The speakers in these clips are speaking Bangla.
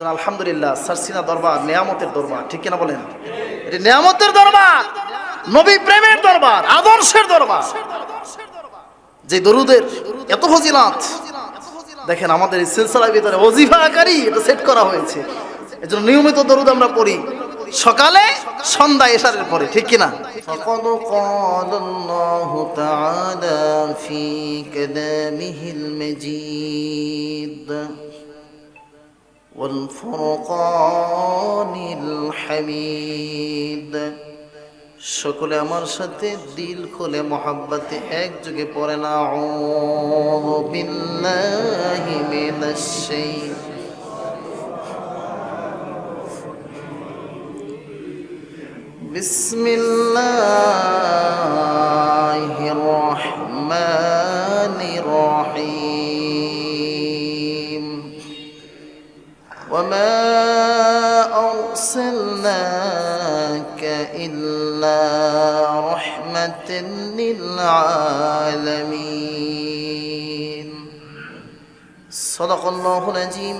আলহামদুলিল্লাহ, সারসিনা দরবার নিয়ামতের দরবার, ঠিক কিনা বলেন? এটি নিয়ামতের দরবার, নবী প্রেমের দরবার, আদর্শের দরবার। যে দরুদের এত ফজিলত, দেখেন আমাদের এই সিলসিলার ভিতরে ওজিফা আকারী এটা সেট করা হয়েছে। এজন্য নিয়মিত দরুদ আমরা পড়ি সকালে, সন্ধ্যা, এশারের পরে, ঠিক কিনা? ফাকাদ ক্বালাল্লাহু তাআলা ফি কালামিহিল মাজিদ والفرقان الحميد। সকলে আমার সাথে দিল খুলে মোহাব্বতে একযোগে পড়ে না, আউযু বিল্লাহি মিনাশ শাইতানির বিসমিল্লাহির রহমানির রহিম। وما أرسلناك إلا رحمة للعالمين صدق الله العظيم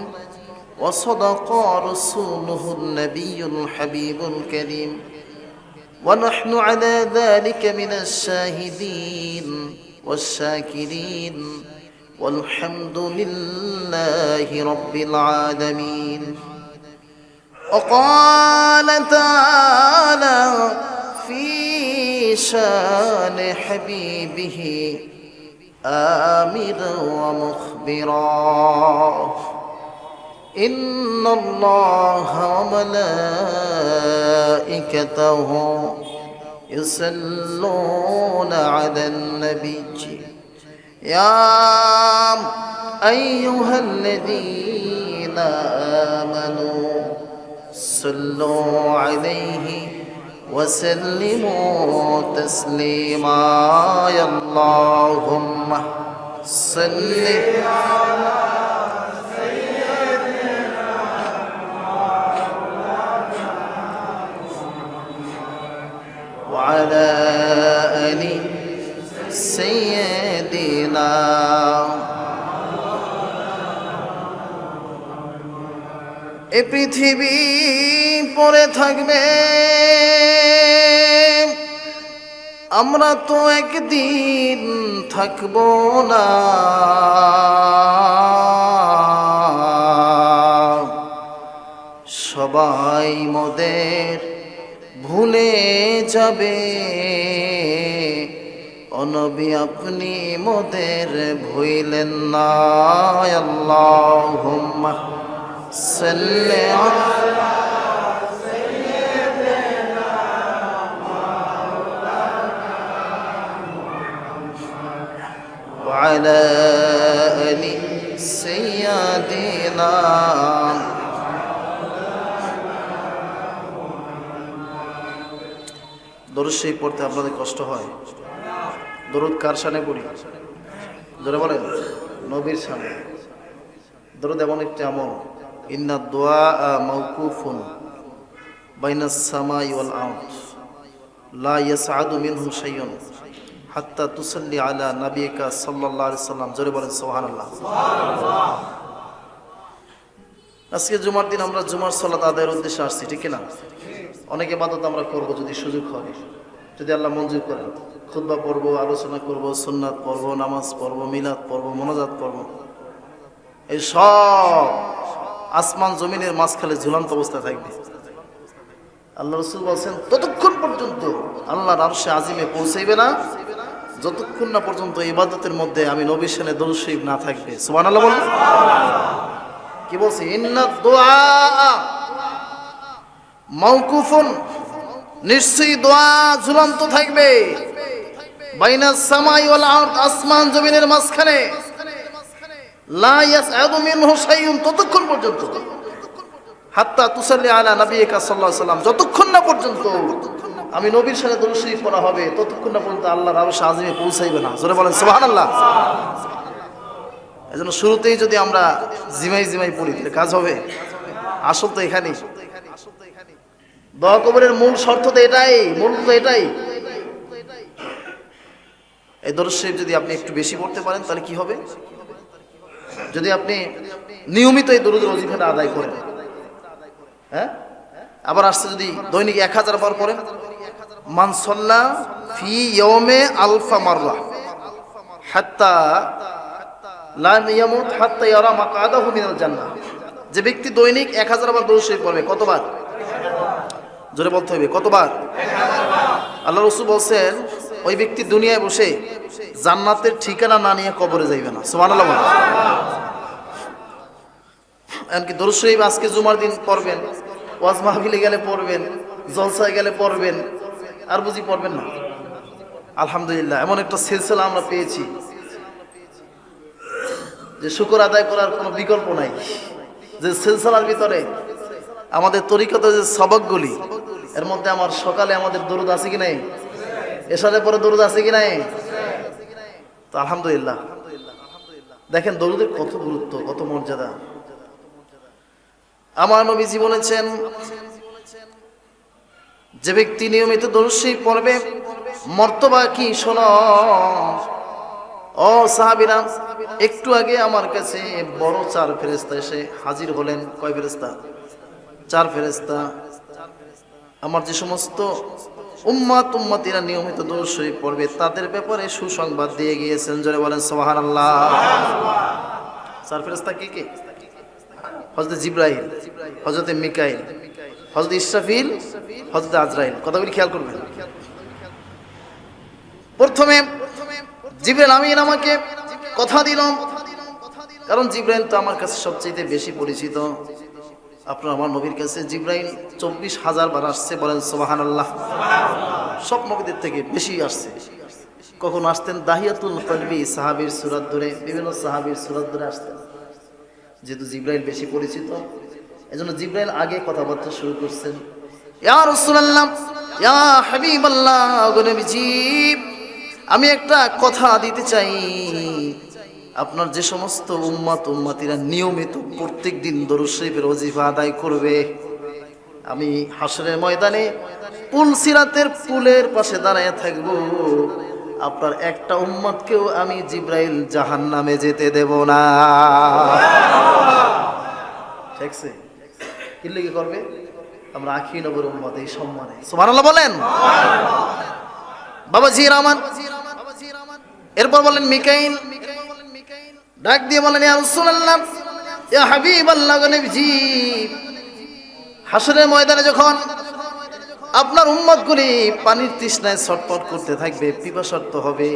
وصدق رسوله النبي الحبيب الكريم ونحن على ذلك من الشاهدين والشاكرين والحمد لله رب العالمين। وقال تعالى في شان حبيبه آمرا ومخبرا إن الله وملائكته يصلون على النبي يا أيها الذين آمنوا صلوا عليه وسلموا تسليما يا اللهم صل على سيدنا وعلى آل سيدنا। এ পৃথিবী পড়ে থাকবে, আমরা তো একদিন থাকবো না। সবাই মোদের ভুলে যাবে, ও নবী আপনি মোদের ভুলেন না। আল্লাহুম্মা সাল্লি আলা সাইয়্যিদিনা মাওলানা ওয়া আলা আলি সাইয়্যিদিনা। দরুদ শরীফ পড়তে আপনাদের কষ্ট হয়? দরুদ কার শানে পড়ি? জোরে বলেন, নবীর শানে। দরুদ এমন একটি আমল, ইন্না দুআ মাওকুফুন বাইনাস সামাই ওয়াল আরদ লা ইয়াসআদু মিনহু শাইউন হাত্তা তুসাল্লি আলা নাবিয়িকা সাল্লাল্লাহু আলাইহি সাল্লাম। জোরে বলেন সুবহানাল্লাহ। আজকে জুমার দিন আমরা জুমার সালাত আদায়ের উদ্দেশ্যে আসছি, ঠিক না? অনেক ইবাদত আমরা করব যদি সুযোগ হয়, যদি আল্লাহ মঞ্জুর করেন। খুতবা পড়ব, আলোচনা করব, সুন্নাত পড়ব, নামাজ পড়ব, মিলাদ পড়ব, মোনাজাত পড়ব। এই সব আসমান জমিনের মাঝখানে ঝুলন্ত অবস্থায় থাকবে। আল্লাহ রাসূল বলেন, ততক্ষণ পর্যন্ত আল্লাহর আরশে আজিমে পৌঁছাইবে না যতক্ষণ না পর্যন্ত ইবাদতের মধ্যে আমি নবীর শানে দরুদ শরীফ না থাকবে। সুবহানাল্লাহ বলেন। কি বলছি? ইন্না দুআ মাওকুফুন, নিশ্চয়ই দোয়া ঝুলন্ত থাকবে, বাইনাস সামাই ওয়াল আরদ, আসমান জমিনের মাঝখানে, লা ইয়াসআদু মিনহু শাইউন, ততক্ষণ পর্যন্ত, হাত্তা তুসাল্লি আলা নাবিয়িকা সাল্লাল্লাহু আলাইহি সাল্লাম, যতক্ষণ না পর্যন্ত আমি নবীর সাথে দরুদ শরীফ পড়া হবে ততক্ষণ না পর্যন্ত আল্লাহর আরশে আজিমে পৌঁছাইবে না। জোরে বলেন সুবহানাল্লাহ। এজন্য শুরুতেই যদি আমরা জিমাই পড়ি তাহলে কাজ হবে। আসল তো এখানেই। দোয়া কবুলের মূল শর্ত তো এটাই, মূল তো এটাই। এই দরুদ শরীফ যদি আপনি একটু বেশি পড়তে পারেন তাহলে কি হবে? যদি আপনি নিয়মিত এই দরুদ ওজিফাটা আদায় করেন হ্যাঁ, আবার আসছে যদি দৈনিক 1000 বার পড়েন, মান সাল্লা ফি ইয়াউমে আলফা মাররা হাত্তা লা ইয়ামুত হাত্তা ইয়ারা মাকআদাহু মিনাল জান্নাহ। যে ব্যক্তি দৈনিক 1000 বার দরুদ শরীফ পড়বে, কতবার? জোরে বলতে হবে, কতবার? আল্লাহ রাসূল বলেন ওই ব্যক্তি দুনিয়ায় বসে জান্নাতের ঠিকানা না নিয়ে কবরে যাইবে না। সুবহানাল্লাহ বলেন। এমনকি দরুদ শরীফ আজকে জুমার দিন পড়বেন, ওয়াজ মাহফিলে গেলে পড়বেন, জলসায় গেলে পড়বেন, আর বুঝি পড়বেন না? আলহামদুলিল্লাহ, এমন একটা সিলসিলা আমরা পেয়েছি যে শুকর আদায় করার কোনো বিকল্প নাই। যে সিলসিলার ভিতরে আমাদের তরিকতে যে সবকগুলি, এর মধ্যে আমার সকালে আমাদের দরুদ আছে কি নাই? এশারের পরে দরুদ আছে কি নাই? তো আলহামদুলিল্লাহ, দেখেন দরুদের কত গুরুত্ব, কত মর্যাদা। আমার নবীজি বলেছেন যে ব্যক্তি নিয়মিত দরুদ শরীফ পড়বে মর্তবা কি শোনো। ও সাহাবীরা, একটু আগে আমার কাছে বড় 4 ফেরেশতা এসে হাজির হলেন। কয় ফেরেশতা? 4 ফেরেশতা। আমার যে সমস্ত উম্মতিরা নিয়মিত দরুদ শরীফ পড়বে তাদের ব্যাপারে সুসংবাদ দিয়ে গিয়েছেন। জোরে বলেন সুবহানাল্লাহ। 4 ফেরেশতা কি কি? হযরত জিবরাইল, হযরত মিকাইল, হযরত ইসরাফিল, হযরত আজরাইল। কথাগুলি খেয়াল করবেন। প্রথমে জিবরাইল আমিন আমাকে কথা দিল, কারণ জিবরাইল তো আমার কাছে সবচেয়ে বেশি পরিচিত। আপনার আমার নবীর কাছে জিবরাইল 24,000 বার আসছে। বলেন সুবহানাল্লাহ। সব নবীদের থেকে বেশি আসছে। কখন আসতেন? দাহিয়াতুল কলবি সাহাবীর সূরা ধরে, বিভিন্ন সাহাবীর সূরা ধরে আসতেন। যেহেতু জিবরাইল বেশি পরিচিত, এজন্য জিবরাইল আগে কথাবার্তা শুরু করছেন। ইয়া রাসূলুল্লাহ, ইয়া হাবিবাল্লাহ, গো নবীজি, আমি একটা কথা দিতে চাই। আপনার যে সমস্ত উম্মতিরা নিয়মিত প্রত্যেক দিন দরুদ শরীফের ওজিফা আদায় করবে, আমি হাসরের ময়দানে পুল সিরাতের পুলের পাশে দাঁড়ায় থাকব। আপনার একটা উম্মতকেও আমি জিবরাইল জাহান্নামে যেতে দেব না। ঠিকছে? কি লেগে করবে? আমরা আখি নবর উম্মত, এই সম্মানে। সুবহানাল্লাহ বলেন। বাবাজি রহমান। এরপর বলেন মিকাইল, ডাক দিয়ে বলেন ইয়া রাসূলুল্লাহ, ইয়া হাবিবাল্লাহ, গো নবীজি, হাসরের ময়দানে যখন আপনার উম্মতগুলি পানির তৃষ্ণায় ছটফট করতে থাকবে, পিপাসার্ত হবে,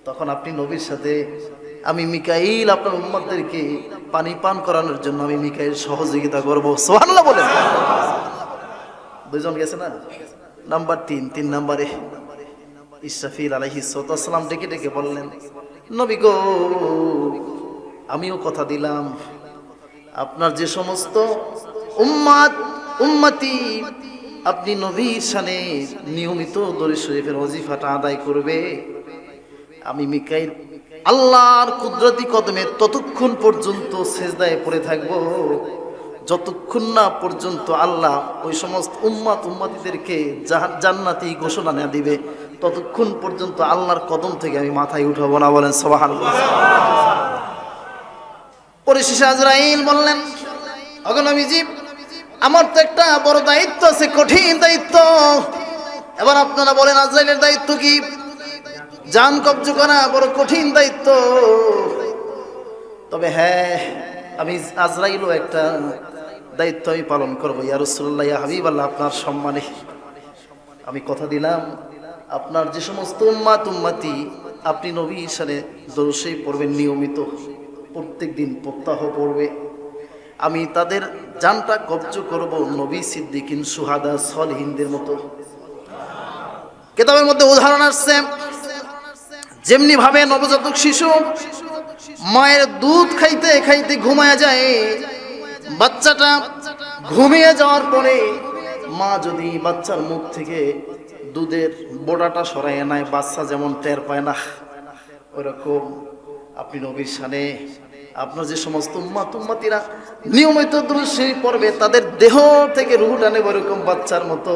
তখন আপনি নবীর সাথে আমি মিকাইল আপনার উম্মতদেরকে পানি পান করানোর জন্য আমি মিকাইল সহযোগিতা করব। সুবহানাল্লাহ বলেন। দুইজন গেছে না? নাম্বার 3 নম্বরে ইসরাফিল আলাইহিস সালাম ডেকে ডেকে বললেন, নবী গো, আমিও কথা দিলাম আপনার যে সমস্ত উম্মতি আপনি নবীর শানে নিয়মিত দরুদ শরীফের ওজিফাটা আদায় করবে, আমি মিকাইল আল্লাহর কুদরতি কদমে ততক্ষণ পর্যন্ত সিজদায় পড়ে থাকব যতক্ষণ না পর্যন্ত আল্লাহ ওই সমস্ত উম্মতিদেরকে জান্নাতি ঘোষণা না দিবে, ততক্ষণ পর্যন্ত আল্লাহর কদম থেকে আমি মাথায় উঠাবো না। বলেন সুবহানাল্লাহ। পরিশেষে আজরাইল বললেন, ওগো নবীজি, আমার তো একটা বড় দায়িত্ব আছে, কঠিন দায়িত্ব। এবার আপনারা বলেন আজরাইলের দায়িত্ব কি? জান কবজ করা বড় কঠিন দায়িত্ব। তবে হ্যাঁ, আমি আজরাইলও একটা দায়িত্ব আমি পালন করবো। ইয়া রাসূলুল্লাহ, ইয়া হাবিবাল্লাহ, আপনার সম্মানে আমি কথা দিলাম আপনার যে সমস্ত উম্মতি আপনি নবীর সাথে দরুদ শরীফ পড়বেন নিয়মিত, প্রত্যেক দিন প্রত্যাহ পড়বে, আমি তাদের জানটা কবজ করব নবী, সিদ্দিকিন, সুহাদা, সলিহিনদের মতো। কিতাবের মধ্যে উদাহরণ আসছে, যেমনি ভাবে নবজাতক শিশু মায়ের দুধ খাইতে খাইতে ঘুমায় যায়, বাচ্চাটা ঘুমিয়ে যাওয়ার পরে মা যদি বাচ্চার মুখ থেকে দুধের বোড়াটা সরাইয়া নেয়, বাচ্চা যেমন টের পায় না, ওইরকম আপনি নবীর শানে আপনার যে সমস্ত উম্মতিরা নিয়মিত দরুদ শরীফ পড়বে তাদের দেহ থেকে রূহ টানে ওইরকম বাচ্চার মতো,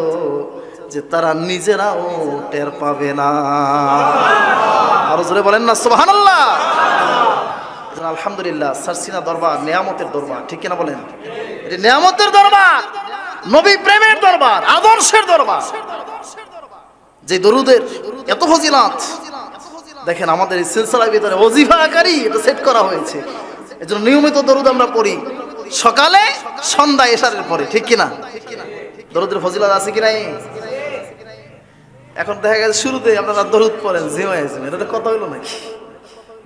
যে তারা নিজেরাও টের পাবে না। আরো জোরে বলেন না সুবহানাল্লাহ। আলহামদুলিল্লাহ, সারসিনা দরবার নিয়ামতের দরবার, ঠিক কিনা বলেন? এটি নিয়ামতের দরবার, নবী প্রেমের দরবার, আদর্শের দরবার। যে দরুদের এত ফজিলত, দেখেন আমাদের এই সিলসিলার ভিতরে ওজিফা আকারী এটা সেট করা হয়েছে। এজন্য নিয়মিত দরুদ আমরা পড়ি, সকালে, সন্ধ্যায়, এশারের পরে, ঠিক কিনা? দরুদের ফজিলত আছে কি নাই? এখন দেখা গেছে শুরুতে আপনারা দরুদ পড়েন ঝিমায়, এটা তো কথা হইলো নাকি?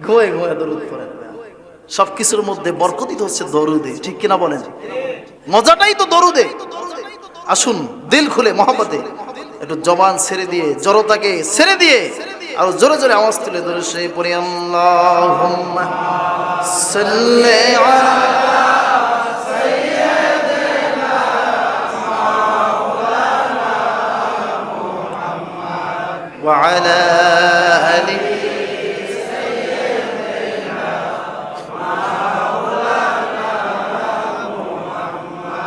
ঘুমায় ঘুমায় দরুদ পড়েন। সবকিছুর মধ্যে বরকতিত হচ্ছে দরুদে, ঠিক কিনা বলেন? মজাটাই তো দরুদে। আসুন দিল খুলে মহব্বতে একটু জবান ছেড়ে দিয়ে, জড়তাকে ছেড়ে দিয়ে আর জোরে জোরে আওয়াজ তুলে ধরে সে পড়ি আল্লাহুম্মা সাল্লি আলা সাইয়্যিদিনা মাওলানা মুহাম্মদ ওয়া আলা আলি সাইয়্যিদিনা মাওলানা মুহাম্মদ।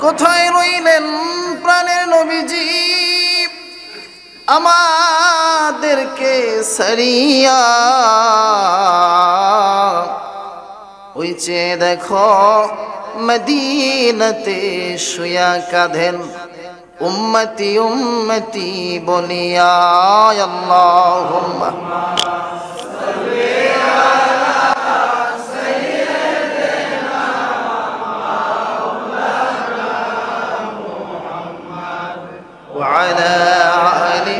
কোথায় রইলেন প্রাণের নবীজি, আমাদেরকে সারিয়া? ওই চেয়ে দেখো মদিনাতে শুয়া কাঁধেন উম্মতি উম্মতি বলিয়া। আল্লাহুম্মা সাল্লি আলা সাইয়্যিদিনা মাওলানা মুহাম্মদ ওয়া আলা আলি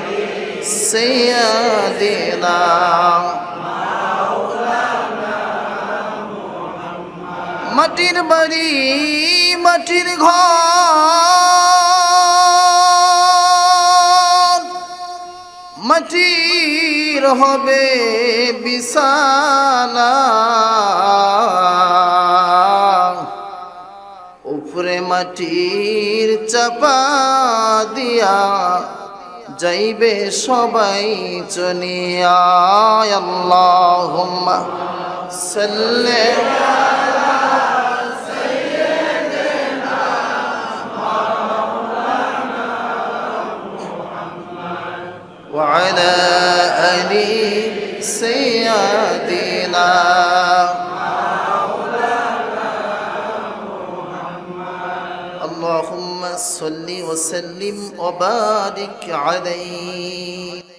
সাইয়্যিদিনা মাওলানা মুহাম্মদ। মাটির বাড়ি মাটির ঘর, মাটির হবে বিছানা, উপরে মাটির চাপা দিয়া যাইবে সবাই চলিয়া। আল্লাহুম্মা সাল্লি আলা সাইয়্যিদিনা মাওলানা মুহাম্মদ ওয়া আলা আলি সাইয়্যিদিনা মাওলানা মুহাম্মদ। আল্লাহুম্মা সাল্লি ওয়া সাল্লিম ওয়া বারিক আলাইহি।